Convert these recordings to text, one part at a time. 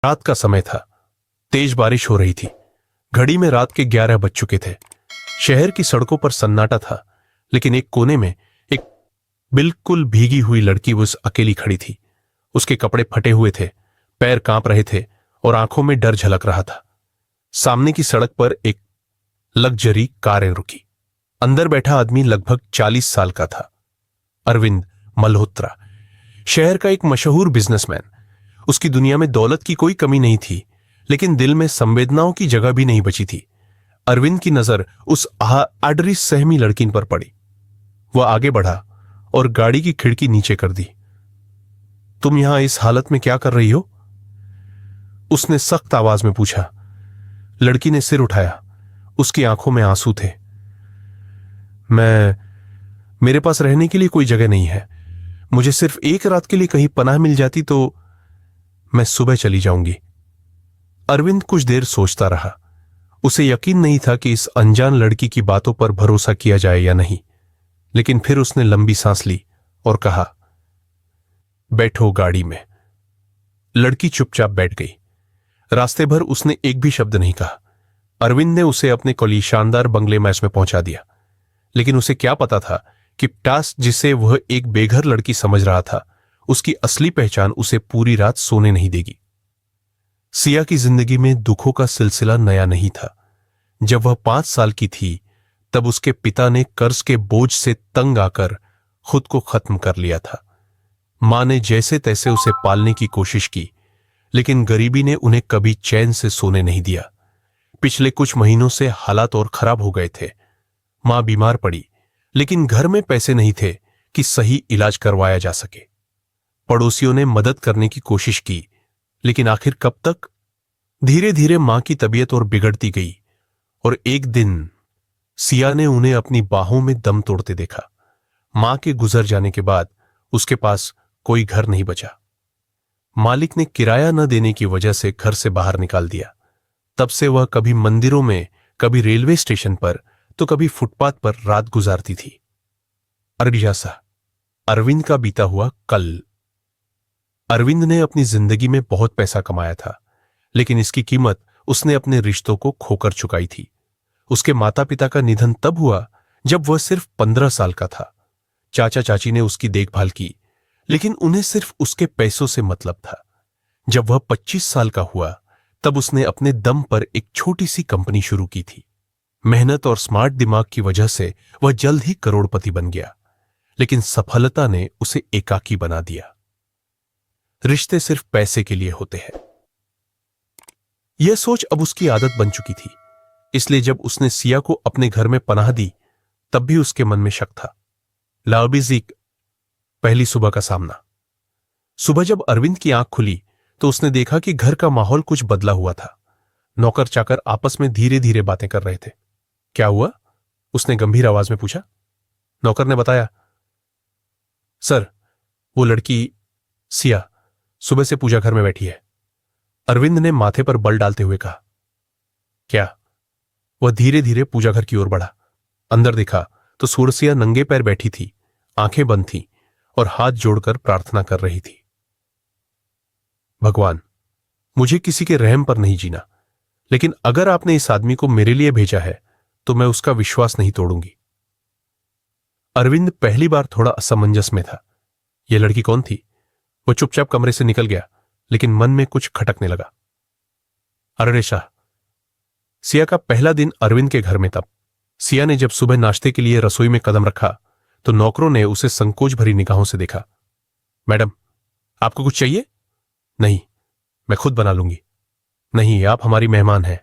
रात का समय था। तेज बारिश हो रही थी। घड़ी में रात के 11 बज चुके थे। शहर की सड़कों पर सन्नाटा था, लेकिन एक कोने में एक बिल्कुल भीगी हुई लड़की बस अकेली खड़ी थी। उसके कपड़े फटे हुए थे, पैर कांप रहे थे और आंखों में डर झलक रहा था। सामने की सड़क पर एक लग्जरी कार रुकी। अंदर बैठा आदमी लगभग 40 साल का था। अरविंद मल्होत्रा, शहर का एक मशहूर बिजनेसमैन। उसकी दुनिया में दौलत की कोई कमी नहीं थी, लेकिन दिल में संवेदनाओं की जगह भी नहीं बची थी। अरविंद की नजर उस आडरी सहमी लड़की पर पड़ी। वह आगे बढ़ा और गाड़ी की खिड़की नीचे कर दी। तुम यहां इस हालत में क्या कर रही हो? उसने सख्त आवाज में पूछा। लड़की ने सिर उठाया। उसकी आंखों में आंसू थे। मेरे पास रहने के लिए कोई जगह नहीं है। मुझे सिर्फ एक रात के लिए कहीं पनाह मिल जाती तो मैं सुबह चली जाऊंगी। अरविंद कुछ देर सोचता रहा। उसे यकीन नहीं था कि इस अनजान लड़की की बातों पर भरोसा किया जाए या नहीं, लेकिन फिर उसने लंबी सांस ली और कहा, बैठो गाड़ी में। लड़की चुपचाप बैठ गई। रास्ते भर उसने एक भी शब्द नहीं कहा। अरविंद ने उसे अपने कोली शानदार बंगले मैच में पहुंचा दिया, लेकिन उसे क्या पता था कि टास जिसे वह एक बेघर लड़की समझ रहा था, उसकी असली पहचान उसे पूरी रात सोने नहीं देगी। सिया की जिंदगी में दुखों का सिलसिला नया नहीं था। जब वह 5 साल की थी, तब उसके पिता ने कर्ज के बोझ से तंग आकर खुद को खत्म कर लिया था। मां ने जैसे तैसे उसे पालने की कोशिश की, लेकिन गरीबी ने उन्हें कभी चैन से सोने नहीं दिया। पिछले कुछ महीनों से हालात और खराब हो गए थे। मां बीमार पड़ी, लेकिन घर में पैसे नहीं थे कि सही इलाज करवाया जा सके। पड़ोसियों ने मदद करने की कोशिश की, लेकिन आखिर कब तक? धीरे धीरे मां की तबीयत और बिगड़ती गई और एक दिन सिया ने उन्हें अपनी बाहों में दम तोड़ते देखा। मां के गुजर जाने के बाद उसके पास कोई घर नहीं बचा। मालिक ने किराया न देने की वजह से घर से बाहर निकाल दिया। तब से वह कभी मंदिरों में, कभी रेलवे स्टेशन पर, तो कभी फुटपाथ पर रात गुजारती थी। अरविंद का बीता हुआ कल। अरविंद ने अपनी जिंदगी में बहुत पैसा कमाया था, लेकिन इसकी कीमत उसने अपने रिश्तों को खोकर चुकाई थी। उसके माता पिता का निधन तब हुआ जब वह सिर्फ 15 साल का था। चाचा चाची ने उसकी देखभाल की, लेकिन उन्हें सिर्फ उसके पैसों से मतलब था। जब वह 25 साल का हुआ, तब उसने अपने दम पर एक छोटी सी कंपनी शुरू की थी। मेहनत और स्मार्ट दिमाग की वजह से वह जल्द ही करोड़पति बन गया, लेकिन सफलता ने उसे एकाकी बना दिया। रिश्ते सिर्फ पैसे के लिए होते हैं, यह सोच अब उसकी आदत बन चुकी थी। इसलिए जब उसने सिया को अपने घर में पनाह दी, तब भी उसके मन में शक था। लाउबिजिक, पहली सुबह का सामना। सुबह जब अरविंद की आंख खुली, तो उसने देखा कि घर का माहौल कुछ बदला हुआ था। नौकर चाकर आपस में धीरे धीरे बातें कर रहे थे। क्या हुआ? उसने गंभीर आवाज में पूछा। नौकर ने बताया, सर, वो लड़की सिया सुबह से पूजा घर में बैठी है। अरविंद ने माथे पर बल डालते हुए कहा, क्या? वह धीरे धीरे पूजा घर की ओर बढ़ा। अंदर देखा तो सूरसिया नंगे पैर बैठी थी, आंखें बंद थीं और हाथ जोड़कर प्रार्थना कर रही थी। भगवान, मुझे किसी के रहम पर नहीं जीना, लेकिन अगर आपने इस आदमी को मेरे लिए भेजा है तो मैं उसका विश्वास नहीं तोड़ूंगी। अरविंद पहली बार थोड़ा असमंजस में था। यह लड़की कौन थी? वो चुपचाप कमरे से निकल गया, लेकिन मन में कुछ खटकने लगा। अरे शाह, सिया का पहला दिन अरविंद के घर में। तब सिया ने जब सुबह नाश्ते के लिए रसोई में कदम रखा, तो नौकरों ने उसे संकोच भरी निगाहों से देखा। मैडम, आपको कुछ चाहिए? नहीं, मैं खुद बना लूंगी। नहीं, आप हमारी मेहमान हैं।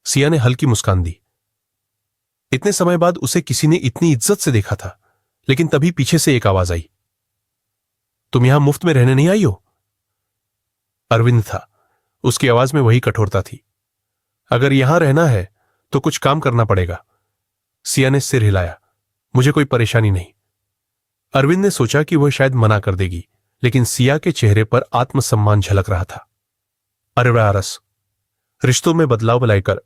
सिया ने हल्की मुस्कान दी। इतने समय बाद उसे किसी ने इतनी इज्जत से देखा था, लेकिन तभी पीछे से एक आवाज आई, तुम यहां मुफ्त में रहने नहीं आई हो? अरविंद था। उसकी आवाज में वही कठोरता थी। अगर यहां रहना है तो कुछ काम करना पड़ेगा। सिया ने सिर हिलाया। मुझे कोई परेशानी नहीं। अरविंद ने सोचा कि वह शायद मना कर देगी, लेकिन सिया के चेहरे पर आत्मसम्मान झलक रहा था। अरस, रिश्तों में बदलाव लाकर।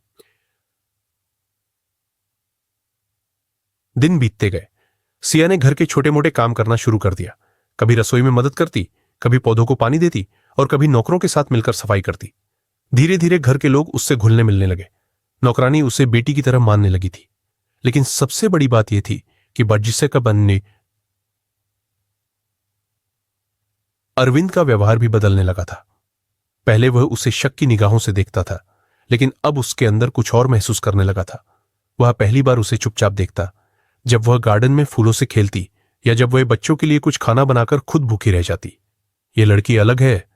दिन बीतते गए। सिया ने घर के छोटे मोटे काम करना शुरू कर दिया। कभी रसोई में मदद करती, कभी पौधों को पानी देती और कभी नौकरों के साथ मिलकर सफाई करती। धीरे धीरे घर के लोग उससे घुलने मिलने लगे। नौकरानी उसे बेटी की तरह मानने लगी थी। लेकिन सबसे बड़ी बात यह थी कि बर्जिसे का बनने अरविंद का व्यवहार भी बदलने लगा था। पहले वह उसे शक की निगाहों से देखता था, लेकिन अब उसके अंदर कुछ और महसूस करने लगा था। वह पहली बार उसे चुपचाप देखता जब वह गार्डन में फूलों से खेलती या जब वह बच्चों के लिए कुछ खाना बनाकर खुद भूखी रह जाती। यह लड़की अलग है,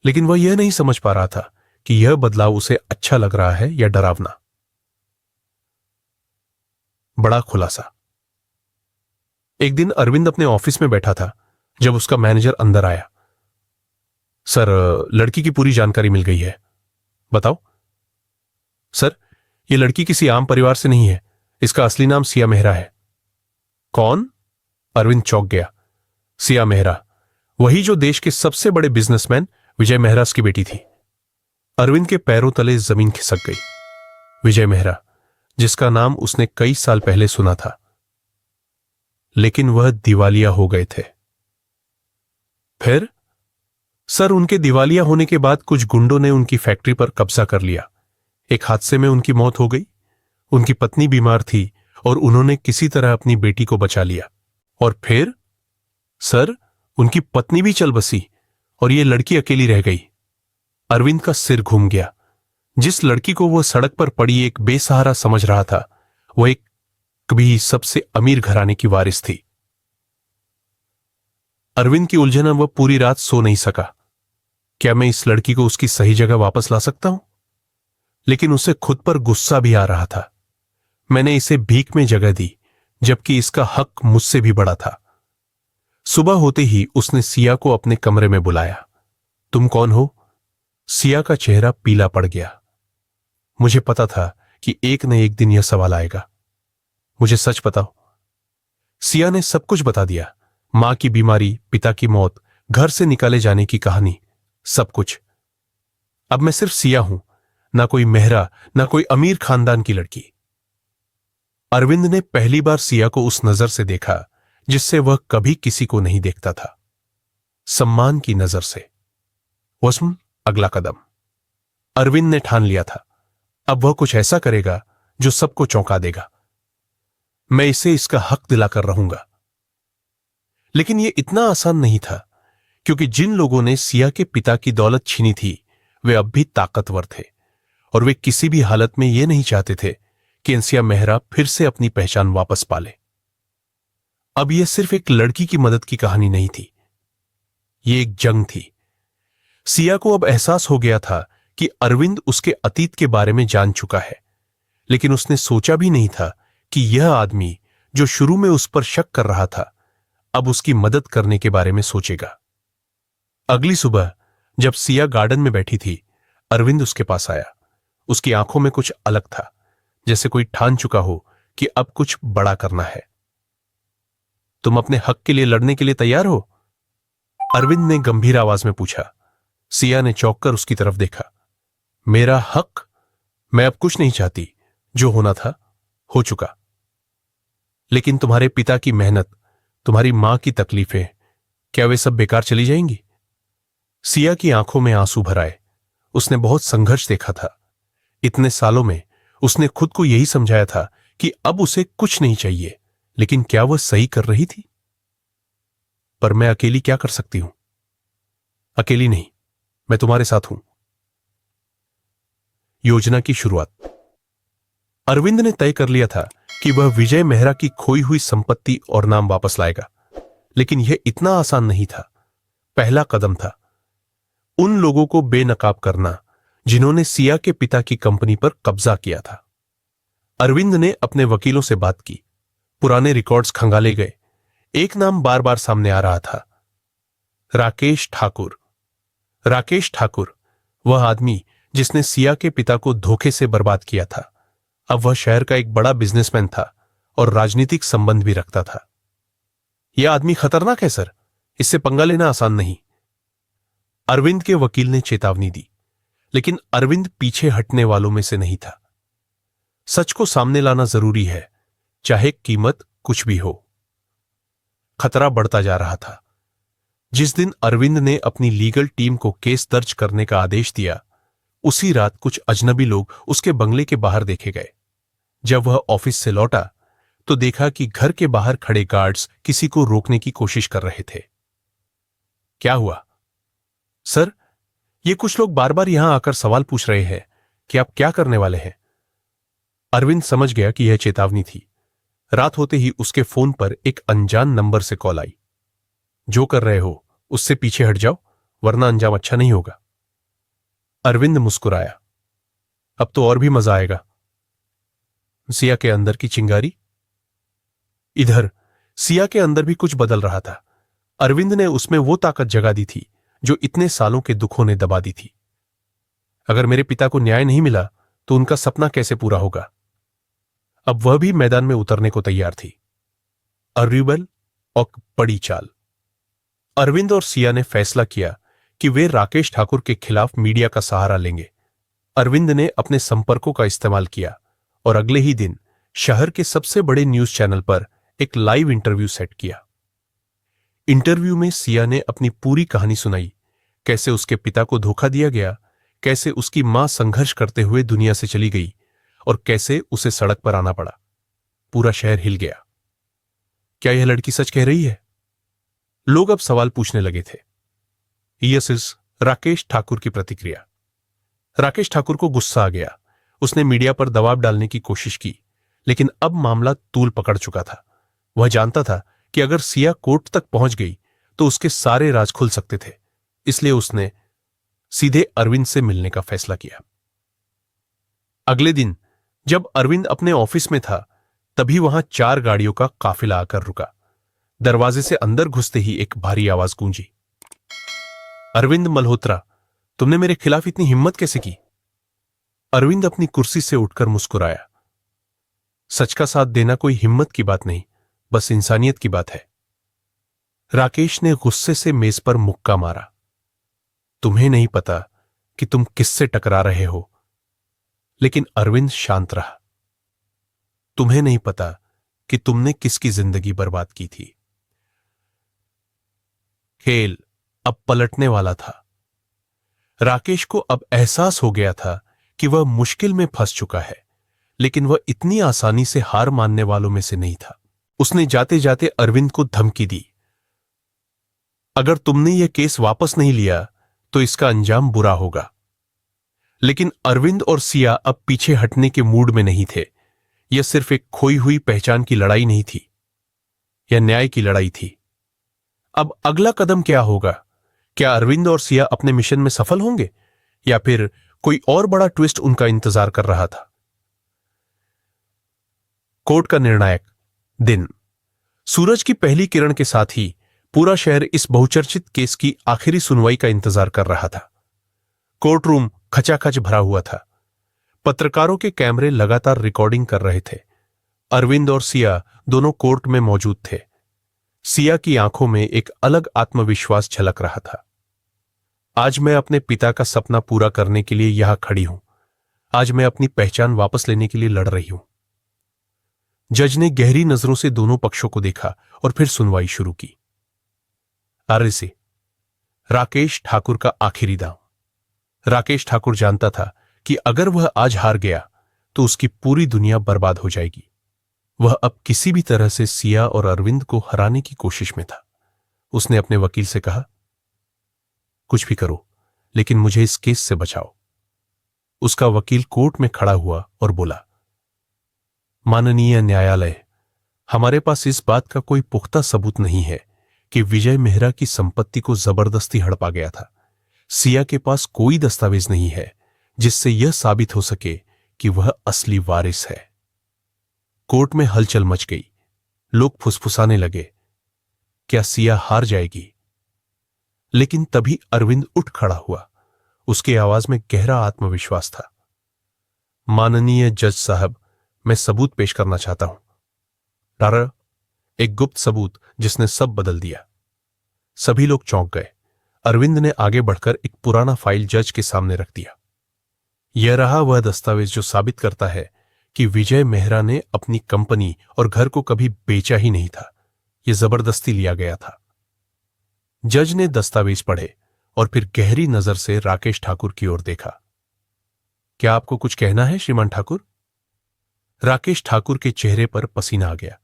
लेकिन वह यह नहीं समझ पा रहा था कि यह बदलाव उसे अच्छा लग रहा है या डरावना। बड़ा खुलासा। एक दिन अरविंद अपने ऑफिस में बैठा था जब उसका मैनेजर अंदर आया। सर, लड़की की पूरी जानकारी मिल गई है। बताओ। सर, यह लड़की किसी आम परिवार से नहीं है। इसका असली नाम सिया मेहरा है। कौन? अरविंद चौंक गया। सिया मेहरा, वही जो देश के सबसे बड़े बिजनेसमैन विजय मेहरास की बेटी थी। अरविंद के पैरों तले जमीन खिसक गई। विजय मेहरा, जिसका नाम उसने कई साल पहले सुना था, लेकिन वह दिवालिया हो गए थे। फिर? सर, उनके दिवालिया होने के बाद कुछ गुंडों ने उनकी फैक्ट्री पर कब्जा कर लिया। एक हादसे में उनकी मौत हो गई। उनकी पत्नी बीमार थी और उन्होंने किसी तरह अपनी बेटी को बचा लिया। और फिर? सर, उनकी पत्नी भी चल बसी और ये लड़की अकेली रह गई। अरविंद का सिर घूम गया। जिस लड़की को वह सड़क पर पड़ी एक बेसहारा समझ रहा था, वह एक कभी सबसे अमीर घराने की वारिस थी। अरविंद की उलझन वह पूरी रात सो नहीं सका। क्या मैं इस लड़की को उसकी सही जगह वापस ला सकता हूं? लेकिन उसे खुद पर गुस्सा भी आ रहा था। मैंने इसे भीख में जगह दी, जबकि इसका हक मुझसे भी बड़ा था। सुबह होते ही उसने सिया को अपने कमरे में बुलाया। तुम कौन हो? सिया का चेहरा पीला पड़ गया। मुझे पता था कि एक न एक दिन यह सवाल आएगा। मुझे सच बताओ। सिया ने सब कुछ बता दिया। मां की बीमारी, पिता की मौत, घर से निकाले जाने की कहानी, सब कुछ। अब मैं सिर्फ सिया हूं, ना कोई मेहरा, ना कोई अमीर खानदान की लड़की। अरविंद ने पहली बार सिया को उस नजर से देखा जिससे वह कभी किसी को नहीं देखता था, सम्मान की नजर से। वस्म, अगला कदम। अरविंद ने ठान लिया था, अब वह कुछ ऐसा करेगा जो सबको चौंका देगा। मैं इसे इसका हक दिलाकर रहूंगा। लेकिन यह इतना आसान नहीं था, क्योंकि जिन लोगों ने सिया के पिता की दौलत छीनी थी वे अब भी ताकतवर थे, और वे किसी भी हालत में यह नहीं चाहते थे कि सिया मेहरा फिर से अपनी पहचान वापस पाले। अब यह सिर्फ एक लड़की की मदद की कहानी नहीं थी, यह एक जंग थी। सिया को अब एहसास हो गया था कि अरविंद उसके अतीत के बारे में जान चुका है, लेकिन उसने सोचा भी नहीं था कि यह आदमी जो शुरू में उस पर शक कर रहा था, अब उसकी मदद करने के बारे में सोचेगा। अगली सुबह जब सिया गार्डन में बैठी थी, अरविंद उसके पास आया। उसकी आंखों में कुछ अलग था, जैसे कोई ठान चुका हो कि अब कुछ बड़ा करना है। तुम अपने हक के लिए लड़ने के लिए तैयार हो? अरविंद ने गंभीर आवाज में पूछा। सिया ने चौंक कर उसकी तरफ देखा। मेरा हक? मैं अब कुछ नहीं चाहती, जो होना था हो चुका। लेकिन तुम्हारे पिता की मेहनत, तुम्हारी मां की तकलीफें, क्या वे सब बेकार चली जाएंगी? सिया की आंखों में आंसू भर आए। उसने बहुत संघर्ष देखा था। इतने सालों में उसने खुद को यही समझाया था कि अब उसे कुछ नहीं चाहिए, लेकिन क्या वह सही कर रही थी? पर मैं अकेली क्या कर सकती हूं? अकेली नहीं, मैं तुम्हारे साथ हूं। योजना की शुरुआत। अरविंद ने तय कर लिया था कि वह विजय मेहरा की खोई हुई संपत्ति और नाम वापस लाएगा, लेकिन यह इतना आसान नहीं था। पहला कदम था उन लोगों को बेनकाब करना जिन्होंने सिया के पिता की कंपनी पर कब्जा किया था। अरविंद ने अपने वकीलों से बात की। पुराने रिकॉर्ड्स खंगाले गए। एक नाम बार बार सामने आ रहा था, राकेश ठाकुर। राकेश ठाकुर, वह आदमी जिसने सिया के पिता को धोखे से बर्बाद किया था। अब वह शहर का एक बड़ा बिजनेसमैन था और राजनीतिक संबंध भी रखता था। यह आदमी खतरनाक है सर, इससे पंगा लेना आसान नहीं, अरविंद के वकील ने चेतावनी दी। लेकिन अरविंद पीछे हटने वालों में से नहीं था। सच को सामने लाना जरूरी है, चाहे कीमत कुछ भी हो। खतरा बढ़ता जा रहा था। जिस दिन अरविंद ने अपनी लीगल टीम को केस दर्ज करने का आदेश दिया, उसी रात कुछ अजनबी लोग उसके बंगले के बाहर देखे गए। जब वह ऑफिस से लौटा तो देखा कि घर के बाहर खड़े गार्ड्स किसी को रोकने की कोशिश कर रहे थे। क्या हुआ? सर, ये कुछ लोग बार बार यहां आकर सवाल पूछ रहे हैं कि आप क्या करने वाले हैं। अरविंद समझ गया कि यह चेतावनी थी। रात होते ही उसके फोन पर एक अनजान नंबर से कॉल आई। जो कर रहे हो उससे पीछे हट जाओ, वरना अंजाम अच्छा नहीं होगा। अरविंद मुस्कुराया। अब तो और भी मजा आएगा। सिया के अंदर की चिंगारी। इधर सिया के अंदर भी कुछ बदल रहा था। अरविंद ने उसमें वो ताकत जगा दी थी जो इतने सालों के दुखों ने दबा दी थी। अगर मेरे पिता को न्याय नहीं मिला तो उनका सपना कैसे पूरा होगा? अब वह भी मैदान में उतरने को तैयार थी। अरिबल और बड़ी चाल। अरविंद और सिया ने फैसला किया कि वे राकेश ठाकुर के खिलाफ मीडिया का सहारा लेंगे। अरविंद ने अपने संपर्कों का इस्तेमाल किया और अगले ही दिन शहर के सबसे बड़े न्यूज चैनल पर एक लाइव इंटरव्यू सेट किया। इंटरव्यू में सिया ने अपनी पूरी कहानी सुनाई, कैसे उसके पिता को धोखा दिया गया, कैसे उसकी मां संघर्ष करते हुए दुनिया से चली गई और कैसे उसे सड़क पर आना पड़ा। पूरा शहर हिल गया। क्या यह लड़की सच कह रही है? लोग अब सवाल पूछने लगे थे। यस इज राकेश ठाकुर की प्रतिक्रिया। राकेश ठाकुर को गुस्सा आ गया। उसने मीडिया पर दबाव डालने की कोशिश की, लेकिन अब मामला तूल पकड़ चुका था। वह जानता था कि अगर सिया कोर्ट तक पहुंच गई तो उसके सारे राज खुल सकते थे। इसलिए उसने सीधे अरविंद से मिलने का फैसला किया। अगले दिन जब अरविंद अपने ऑफिस में था, तभी वहां 4 गाड़ियों का काफिला आकर रुका। दरवाजे से अंदर घुसते ही एक भारी आवाज गूंजी। अरविंद मल्होत्रा, तुमने मेरे खिलाफ इतनी हिम्मत कैसे की? अरविंद अपनी कुर्सी से उठकर मुस्कुराया। सच का साथ देना कोई हिम्मत की बात नहीं, बस इंसानियत की बात है। राकेश ने गुस्से से मेज पर मुक्का मारा। तुम्हें नहीं पता कि तुम किससे टकरा रहे हो। लेकिन अरविंद शांत रहा। तुम्हें नहीं पता कि तुमने किसकी जिंदगी बर्बाद की थी। खेल अब पलटने वाला था। राकेश को अब एहसास हो गया था कि वह मुश्किल में फंस चुका है, लेकिन वह इतनी आसानी से हार मानने वालों में से नहीं था। उसने जाते जाते अरविंद को धमकी दी, अगर तुमने यह केस वापस नहीं लिया तो इसका अंजाम बुरा होगा। लेकिन अरविंद और सिया अब पीछे हटने के मूड में नहीं थे। यह सिर्फ एक खोई हुई पहचान की लड़ाई नहीं थी, यह न्याय की लड़ाई थी। अब अगला कदम क्या होगा? क्या अरविंद और सिया अपने मिशन में सफल होंगे या फिर कोई और बड़ा ट्विस्ट उनका इंतजार कर रहा था? कोर्ट का निर्णायक दिन। सूरज की पहली किरण के साथ ही पूरा शहर इस बहुचर्चित केस की आखिरी सुनवाई का इंतजार कर रहा था। कोर्ट रूम खचाखच भरा हुआ था। पत्रकारों के कैमरे लगातार रिकॉर्डिंग कर रहे थे। अरविंद और सिया दोनों कोर्ट में मौजूद थे। सिया की आंखों में एक अलग आत्मविश्वास झलक रहा था। आज मैं अपने पिता का सपना पूरा करने के लिए यहां खड़ी हूं। आज मैं अपनी पहचान वापस लेने के लिए लड़ रही हूं। जज ने गहरी नजरों से दोनों पक्षों को देखा और फिर सुनवाई शुरू की। आरएसी राकेश ठाकुर का आखिरी दांव। राकेश ठाकुर जानता था कि अगर वह आज हार गया तो उसकी पूरी दुनिया बर्बाद हो जाएगी। वह अब किसी भी तरह से सिया और अरविंद को हराने की कोशिश में था। उसने अपने वकील से कहा, कुछ भी करो लेकिन मुझे इस केस से बचाओ। उसका वकील कोर्ट में खड़ा हुआ और बोला, माननीय न्यायालय, हमारे पास इस बात का कोई पुख्ता सबूत नहीं है कि विजय मेहरा की संपत्ति को जबरदस्ती हड़पा गया था। सिया के पास कोई दस्तावेज नहीं है जिससे यह साबित हो सके कि वह असली वारिस है। कोर्ट में हलचल मच गई। लोग फुसफुसाने लगे, क्या सिया हार जाएगी? लेकिन तभी अरविंद उठ खड़ा हुआ। उसकी आवाज में गहरा आत्मविश्वास था। माननीय जज साहब, मैं सबूत पेश करना चाहता हूं। डारा, एक गुप्त सबूत जिसने सब बदल दिया। सभी लोग चौंक गए। अरविंद ने आगे बढ़कर एक पुराना फाइल जज के सामने रख दिया। यह रहा वह दस्तावेज जो साबित करता है कि विजय मेहरा ने अपनी कंपनी और घर को कभी बेचा ही नहीं था। यह जबरदस्ती लिया गया था। जज ने दस्तावेज पढ़े और फिर गहरी नजर से राकेश ठाकुर की ओर देखा। क्या आपको कुछ कहना है श्रीमान ठाकुर? राकेश ठाकुर के चेहरे पर पसीना आ गया।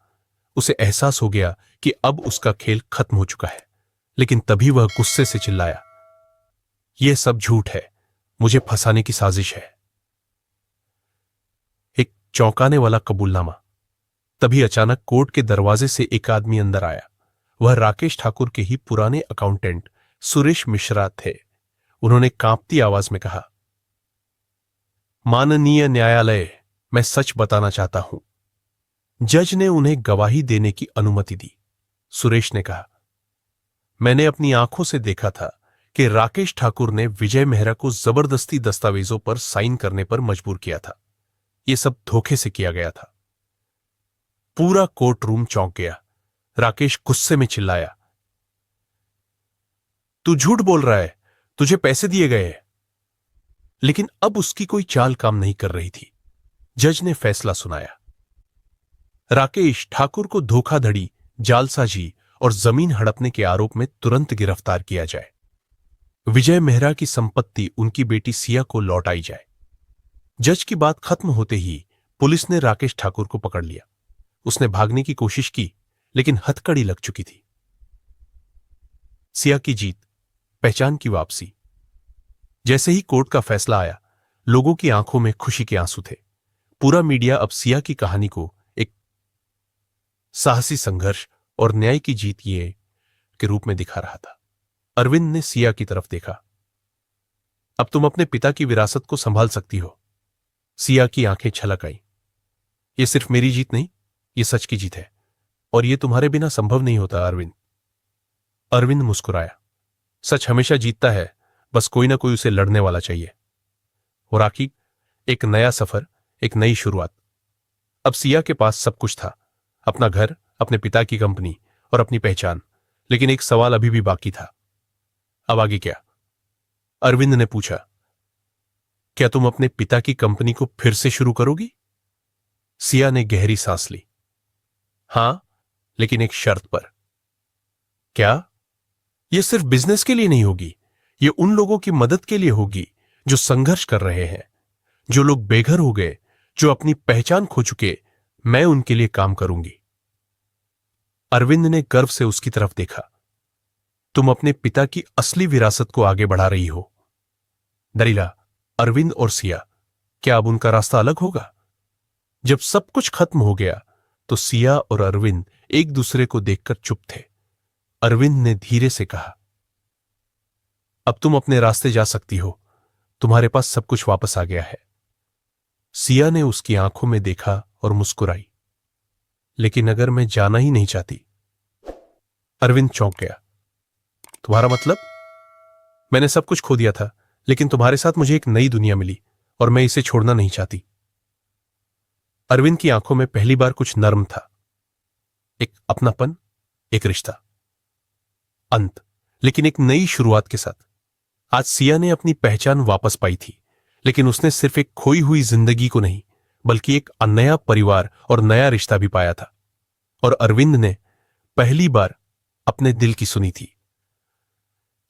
उसे एहसास हो गया कि अब उसका खेल खत्म हो चुका है, लेकिन तभी वह गुस्से से चिल्लाया, यह सब झूठ है, मुझे फंसाने की साजिश है। एक चौंकाने वाला कबूलनामा। तभी अचानक कोर्ट के दरवाजे से एक आदमी अंदर आया। वह राकेश ठाकुर के ही पुराने अकाउंटेंट सुरेश मिश्रा थे। उन्होंने कांपती आवाज में कहा, माननीय न्यायालय, मैं सच बताना चाहता हूं। जज ने उन्हें गवाही देने की अनुमति दी। सुरेश ने कहा, मैंने अपनी आंखों से देखा था कि राकेश ठाकुर ने विजय मेहरा को जबरदस्ती दस्तावेजों पर साइन करने पर मजबूर किया था। यह सब धोखे से किया गया था। पूरा कोर्ट रूम चौंक गया। राकेश गुस्से में चिल्लाया, तू झूठ बोल रहा है, तुझे पैसे दिए गए हैं। लेकिन अब उसकी कोई चाल काम नहीं कर रही थी। जज ने फैसला सुनाया, राकेश ठाकुर को धोखाधड़ी, जालसाजी और जमीन हड़पने के आरोप में तुरंत गिरफ्तार किया जाए। विजय मेहरा की संपत्ति उनकी बेटी सिया को लौटाई जाए। जज की बात खत्म होते ही पुलिस ने राकेश ठाकुर को पकड़ लिया। उसने भागने की कोशिश की, लेकिन हथकड़ी लग चुकी थी। सिया की जीत, पहचान की वापसी। जैसे ही कोर्ट का फैसला आया, लोगों की आंखों में खुशी के आंसू थे। पूरा मीडिया अब सिया की कहानी को एक साहसी संघर्ष और न्याय की जीत के रूप में दिखा रहा था। अरविंद ने सिया की तरफ देखा। अब तुम अपने पिता की विरासत को संभाल सकती हो। सिया की आंखें छलक आईं। यह सिर्फ मेरी जीत नहीं, यह सच की जीत है, और यह तुम्हारे बिना संभव नहीं होता अरविंद। अरविंद मुस्कुराया। सच हमेशा जीतता है, बस कोई ना कोई उसे लड़ने वाला चाहिए। और आखिर एक नया सफर, एक नई शुरुआत। अब सिया के पास सब कुछ था, अपना घर, अपने पिता की कंपनी और अपनी पहचान। लेकिन एक सवाल अभी भी बाकी था। अब आगे क्या? अरविंद ने पूछा, क्या तुम अपने पिता की कंपनी को फिर से शुरू करोगी? सिया ने गहरी सांस ली। हां, लेकिन एक शर्त पर। क्या? यह सिर्फ बिजनेस के लिए नहीं होगी, यह उन लोगों की मदद के लिए होगी जो संघर्ष कर रहे हैं, जो लोग बेघर हो गए, जो अपनी पहचान खो चुके। मैं उनके लिए काम करूंगी। अरविंद ने गर्व से उसकी तरफ देखा। तुम अपने पिता की असली विरासत को आगे बढ़ा रही हो। दरिला, अरविंद और सिया, क्या अब उनका रास्ता अलग होगा? जब सब कुछ खत्म हो गया तो सिया और अरविंद एक दूसरे को देखकर चुप थे। अरविंद ने धीरे से कहा, अब तुम अपने रास्ते जा सकती हो, तुम्हारे पास सब कुछ वापस आ गया है। सिया ने उसकी आंखों में देखा और मुस्कुराई। लेकिन अगर मैं जाना ही नहीं चाहती? अरविंद चौंक गया। तुम्हारा मतलब? मैंने सब कुछ खो दिया था, लेकिन तुम्हारे साथ मुझे एक नई दुनिया मिली और मैं इसे छोड़ना नहीं चाहती। अरविंद की आंखों में पहली बार कुछ नर्म था, एक अपनापन, एक रिश्ता। अंत, लेकिन एक नई शुरुआत के साथ। आज सिया ने अपनी पहचान वापस पाई थी, लेकिन उसने सिर्फ एक खोई हुई जिंदगी को नहीं, बल्कि एक नया परिवार और नया रिश्ता भी पाया था। और अरविंद ने पहली बार अपने दिल की सुनी थी।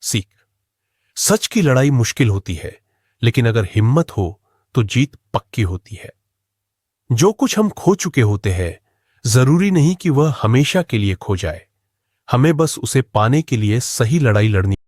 सीख, सच की लड़ाई मुश्किल होती है, लेकिन अगर हिम्मत हो तो जीत पक्की होती है। जो कुछ हम खो चुके होते हैं, जरूरी नहीं कि वह हमेशा के लिए खो जाए। हमें बस उसे पाने के लिए सही लड़ाई लड़नी